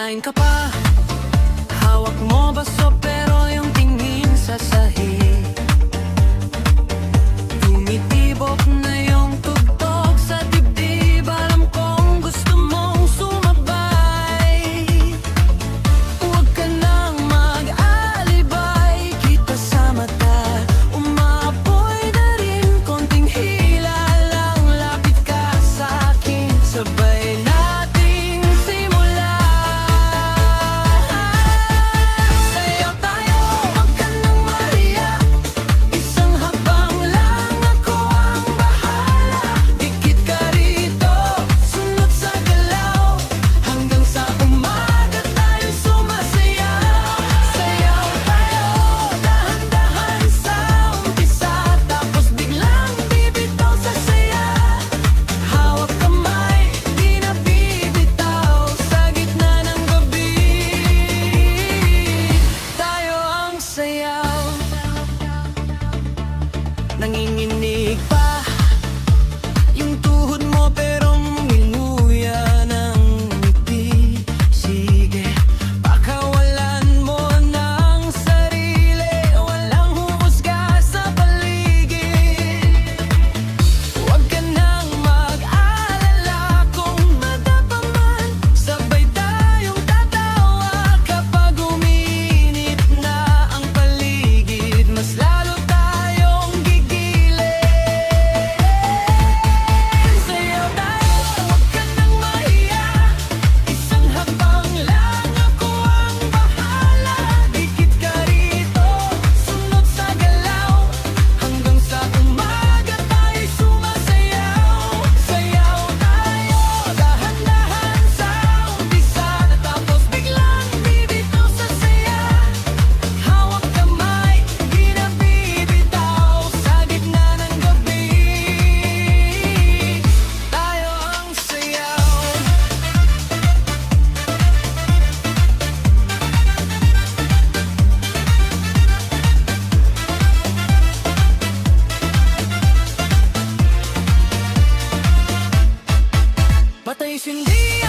Kakain ka pa, hawak mo baso pero yung tingin sa sahig. Tumitibok na yung tugtog sa dibdib. Alam kong gusto mong sumabay. Huwag ka nang mag-alibay, kita sa mata umaapoy na rin. Konting hila lang, lapit ka sa akin, sabay nating simula. Sayaw tayo, huwag ka nang mahiya. Isang habang lang, ako ang bahala. Dikit ka rito, sunod sa galaw, hanggang sa umaga tayo sumasayaw. Sayaw tayo, dahan-dahan sa umpisa, tapos biglang bibitaw sa saya. Hawak kamay, di na bibitaw, sa gitna ng gabi tayo ang sayaw. Nanginginig pa yung tuhod mo pero nguya ng ngiti. Sige, pakawalan mo ng sarili, walang humusga sa paligid. Huwag ka nang mag-alala kung madapa man, sabay tayong tatawa. Kapag umiinit na ang paligid, mas lalo tayong gigilin. Sayaw tayo, huwag ka nang mahiya. Isang habang lang, ako ang bahala. Dikit ka rito, sunod sa galaw, hanggang sa umaga tayo sumasayaw. Sayaw tayo, dahan-dahan sa umpisa, tapos biglang bibitaw sa saya. Hawak kamay, di na bibitaw, sa gitna ng gabi tayo ang sayaw. Patay sindi